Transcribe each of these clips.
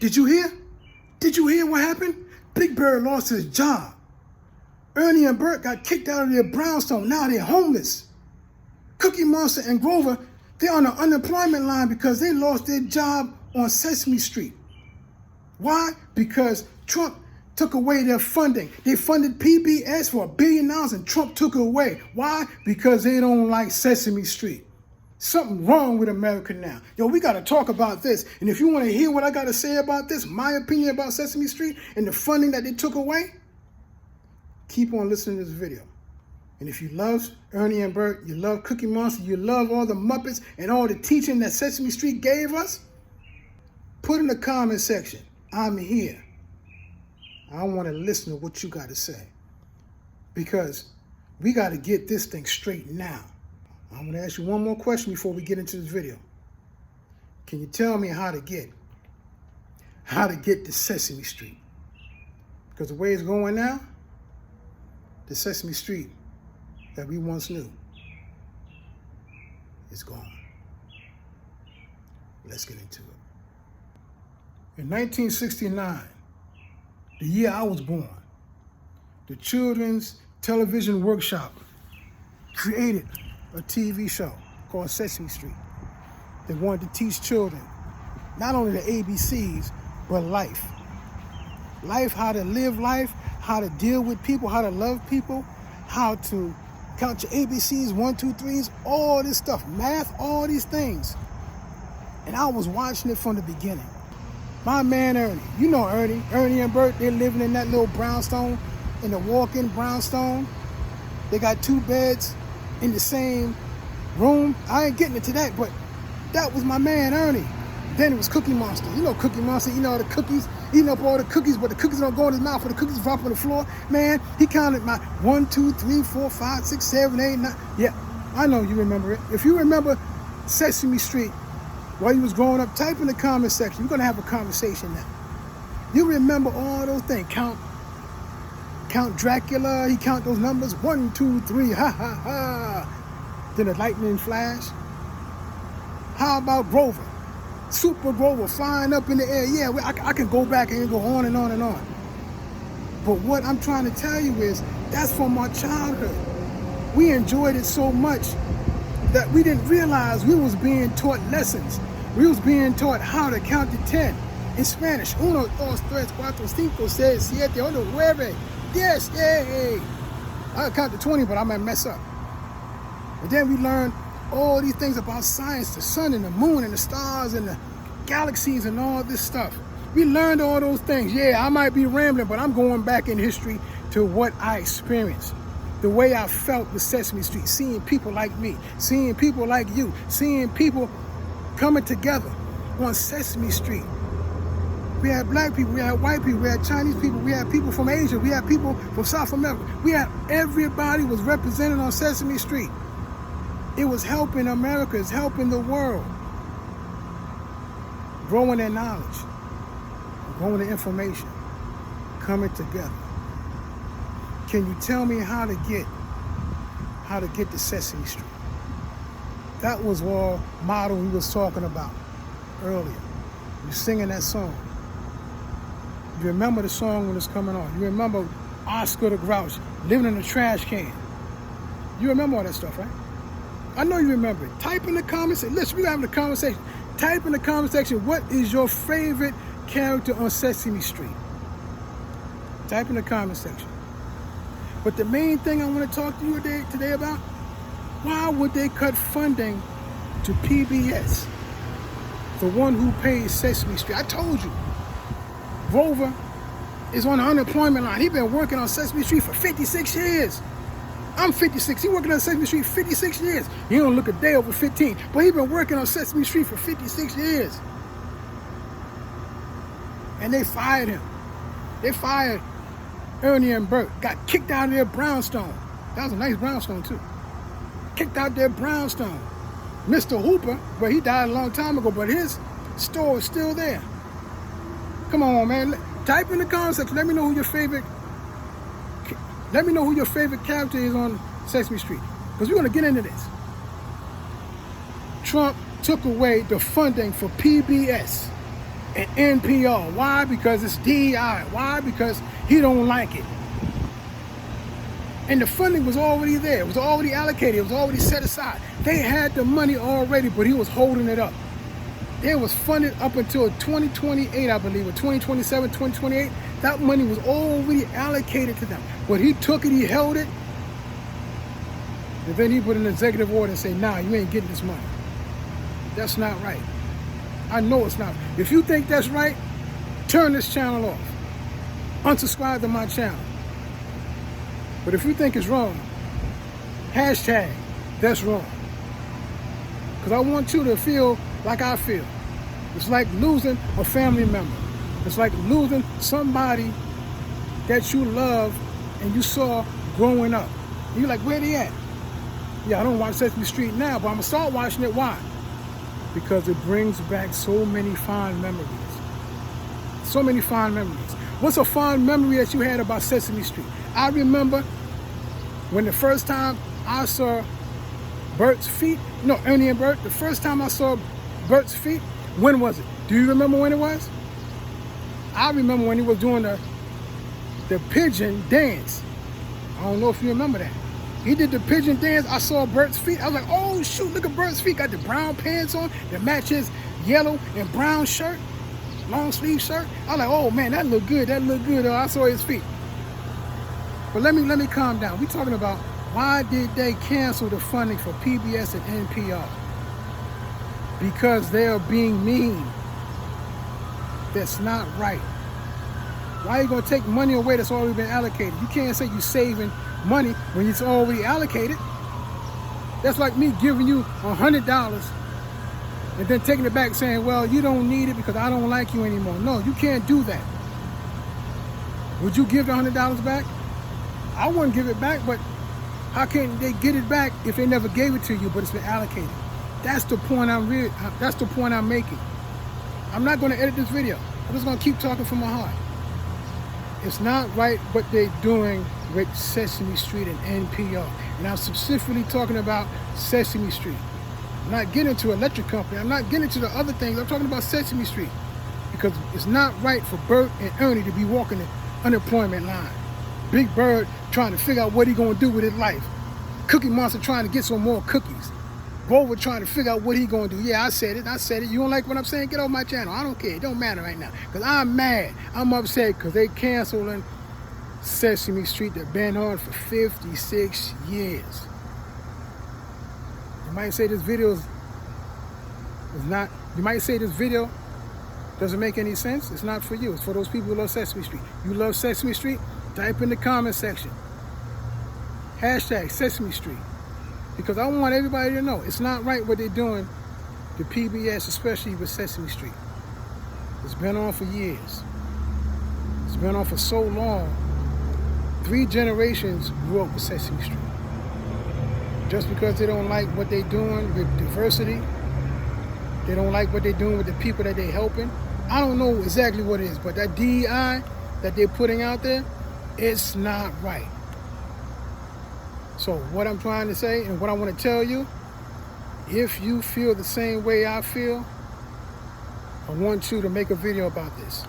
Did you hear? Did you hear what happened? Big Bird lost his job. Ernie and Bert got kicked out of their brownstone. Now they're homeless. Cookie Monster and Grover, they're on the unemployment line because they lost their job on Sesame Street. Why? Because Trump took away their funding. They funded PBS for $1 billion and Trump took it away. Why? Because they don't like Sesame Street. Something wrong with America now. Yo, we got to talk about this. And if you want to hear what I got to say about this, my opinion about Sesame Street and the funding that they took away, keep on listening to this video. And if you love Ernie and Bert, you love Cookie Monster, you love all the Muppets and all the teaching that Sesame Street gave us, put in the comment section, I'm here. I want to listen to what you got to say. Because we got to get this thing straight now. I'm going to ask you one more question before we get into this video. Can you tell me how to get to Sesame Street? Because the way it's going now, the Sesame Street that we once knew is gone. Let's get into it. In 1969, the year I was born, the Children's Television Workshop created a TV show called Sesame Street. They wanted to teach children not only the ABCs, but life. Life, how to live life, how to deal with people, how to love people, how to count your ABCs, 1, 2, 3s, all this stuff, math, all these things. And I was watching it from the beginning. My man Ernie, you know Ernie and Bert, they're living in that little brownstone, in the walk-in brownstone. They got 2 beds in the same room. I ain't getting into that, but that was my man Ernie. Then it was Cookie Monster. You know Cookie Monster, you know the cookies, eating up all the cookies, but the cookies don't go in his mouth, but the cookies drop on the floor. Man, he counted my 1, 2, 3, 4, 5, 6, 7, 8, 9. Yeah, I know you remember it. If you remember Sesame Street while you was growing up, type in the comment section. We're gonna have a conversation now. You remember all those things. Count Dracula, he count those numbers, 1, 2, 3, ha, ha, ha. Then the lightning flash. How about Grover? Super Grover flying up in the air. Yeah, I can go back and go on and on and on. But what I'm trying to tell you is, that's from our childhood. We enjoyed it so much that we didn't realize we was being taught lessons. We was being taught how to count to 10. In Spanish, 1, 2, 3, 4, 5, 6, 7, 8, 9. Yes, yay! I count to 20, but I might mess up. And then we learned all these things about science, the sun and the moon and the stars and the galaxies and all this stuff. We learned all those things. Yeah, I might be rambling, but I'm going back in history to what I experienced. The way I felt with Sesame Street, seeing people like me, seeing people like you, seeing people coming together on Sesame Street. We had black people, we had white people, we had Chinese people, we had people from Asia, we had people from South America. We had everybody was represented on Sesame Street. It was helping America, it's helping the world. Growing their knowledge, growing their information, coming together. Can you tell me how to get to Sesame Street? That was all model we was talking about earlier. You singing that song. You remember the song when it's coming on. You remember Oscar the Grouch living in a trash can. You remember all that stuff, right? I know you remember it. Type in the comments. Listen, we're having a conversation. Type in the comment section, what is your favorite character on Sesame Street? Type in the comment section. But the main thing I want to talk to you today about, why would they cut funding to PBS, the one who pays Sesame Street? I told you, Grover is on the unemployment line. He's been working on Sesame Street for 56 years. I'm 56. He's working on Sesame Street 56 years. He don't look a day over 15, but he's been working on Sesame Street for 56 years. And they fired him. They fired Ernie and Bert. Got kicked out of their brownstone. That was a nice brownstone, too. Kicked out their brownstone. Mr. Hooper, well, he died a long time ago, but his store is still there. Come on, man. Type in the comment section. Let me know who your favorite character is on Sesame Street. Because we're going to get into this. Trump took away the funding for PBS. and NPR. Why? Because it's DEI. Why? Because he don't like it. And the funding was already there. It was already allocated. It was already set aside. They had the money already, but he was holding it up. It was funded up until 2028, I believe, or 2027, 2028. That money was already allocated to them. But he took it, he held it, and then he put an executive order and say, nah, you ain't getting this money. That's not right. I know it's not. If you think that's right, turn this channel off. Unsubscribe to my channel. But if you think it's wrong, hashtag that's wrong. Because I want you to feel like I feel. It's like losing a family member. It's like losing somebody that you love and you saw growing up. And you're like, where they at? Yeah, I don't watch Sesame Street now, but I'm going to start watching it. Why? Because it brings back so many fond memories. So many fond memories. What's a fond memory that you had about Sesame Street? I remember when the first time I saw Bert's feet, no, Ernie and Bert, the first time I saw Bert's feet, when was it? Do you remember when it was? I remember when he was doing the pigeon dance. I don't know if you remember that. He did the pigeon dance. I saw Bert's feet. I was like, oh shoot, look at Bert's feet. Got the brown pants on that match his yellow and brown shirt, long sleeve shirt. I was like, oh man, that looked good. That looked good. I saw his feet. But let me calm down. We're talking about why did they cancel the funding for PBS and NPR? Because they are being mean. That's not right. Why are you going to take money away that's already been allocated? You can't say you're saving money when it's already allocated. That's like me giving you $100 and then taking it back saying, well, you don't need it because I don't like you anymore. No, you can't do that. Would you give the $100 back? I wouldn't give it back, but how can they get it back if they never gave it to you, but it's been allocated? That's the point I'm making. I'm not going to edit this video. I'm just going to keep talking from my heart. It's not right what they're doing with Sesame Street and NPR. And I'm specifically talking about Sesame Street. I'm not getting into electric company. I'm not getting into the other things. I'm talking about Sesame Street. Because it's not right for Bert and Ernie to be walking the unemployment line. Big Bird trying to figure out what he's going to do with his life. Cookie Monster trying to get some more cookies. Grover trying to figure out what he's going to do. Yeah, I said it. You don't like what I'm saying? Get off my channel. I don't care. It don't matter right now. Because I'm mad. I'm upset because they canceling Sesame Street that been on for 56 years. You might say this video is not, you might say this video doesn't make any sense. It's not for you. It's for those people who love Sesame Street. You love Sesame Street? Type in the comment section. Hashtag Sesame Street. Because I want everybody to know it's not right what they're doing to PBS, especially with Sesame Street. It's been on for years. It's been on for so long. 3 generations grew up with Sesame Street. Just because they don't like what they're doing with diversity, they don't like what they're doing with the people that they're helping. I don't know exactly what it is, but that DEI that they're putting out there, it's not right. So what I'm trying to say and what I want to tell you, if you feel the same way I feel, I want you to make a video about this.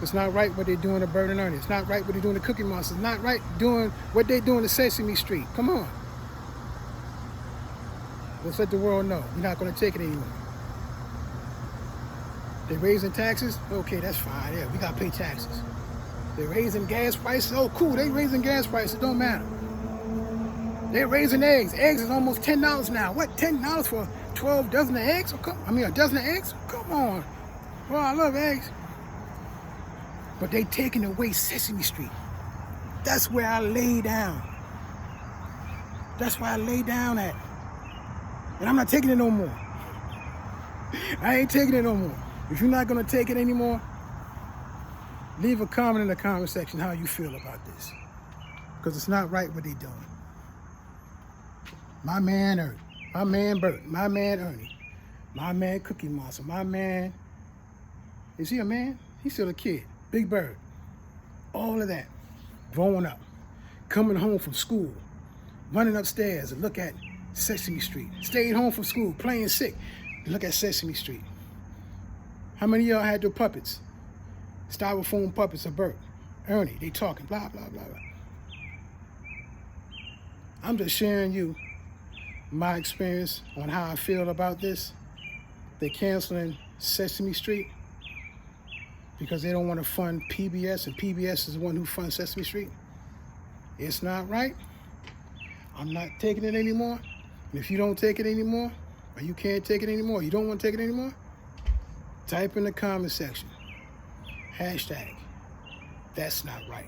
It's not right what they're doing to Bert and Ernie. It's not right what they're doing to Cookie Monster. It's not right doing what they're doing to Sesame Street. Come on. Let's let the world know. We're not going to take it anymore. They're raising taxes? Okay, that's fine. Yeah, we got to pay taxes. They're raising gas prices? Oh, cool. They're raising gas prices. Don't matter. They're raising eggs. Eggs is almost $10 now. What, $10 for 12 dozen of eggs? A dozen of eggs? Come on. Well, I love eggs. But they taking away Sesame Street. That's where I lay down. That's where I lay down at. And I'm not taking it no more. I ain't taking it no more. If you're not going to take it anymore, leave a comment in the comment section how you feel about this. Because it's not right what they're doing. My man Ernie, my man Bert, my man Ernie, my man Cookie Monster, my man, is he a man? He's still a kid. Big Bird. All of that. Growing up. Coming home from school. Running upstairs and look at Sesame Street. Staying home from school, playing sick. Look at Sesame Street. How many of y'all had your puppets? Styrofoam puppets of Bert, Ernie, they talking, blah, blah, blah, blah. I'm just sharing you my experience on how I feel about this. They're canceling Sesame Street because they don't want to fund PBS, and PBS is the one who funds Sesame Street. It's not right. I'm not taking it anymore. And if you don't take it anymore, or you can't take it anymore, you don't want to take it anymore, type in the comment section, hashtag, that's not right.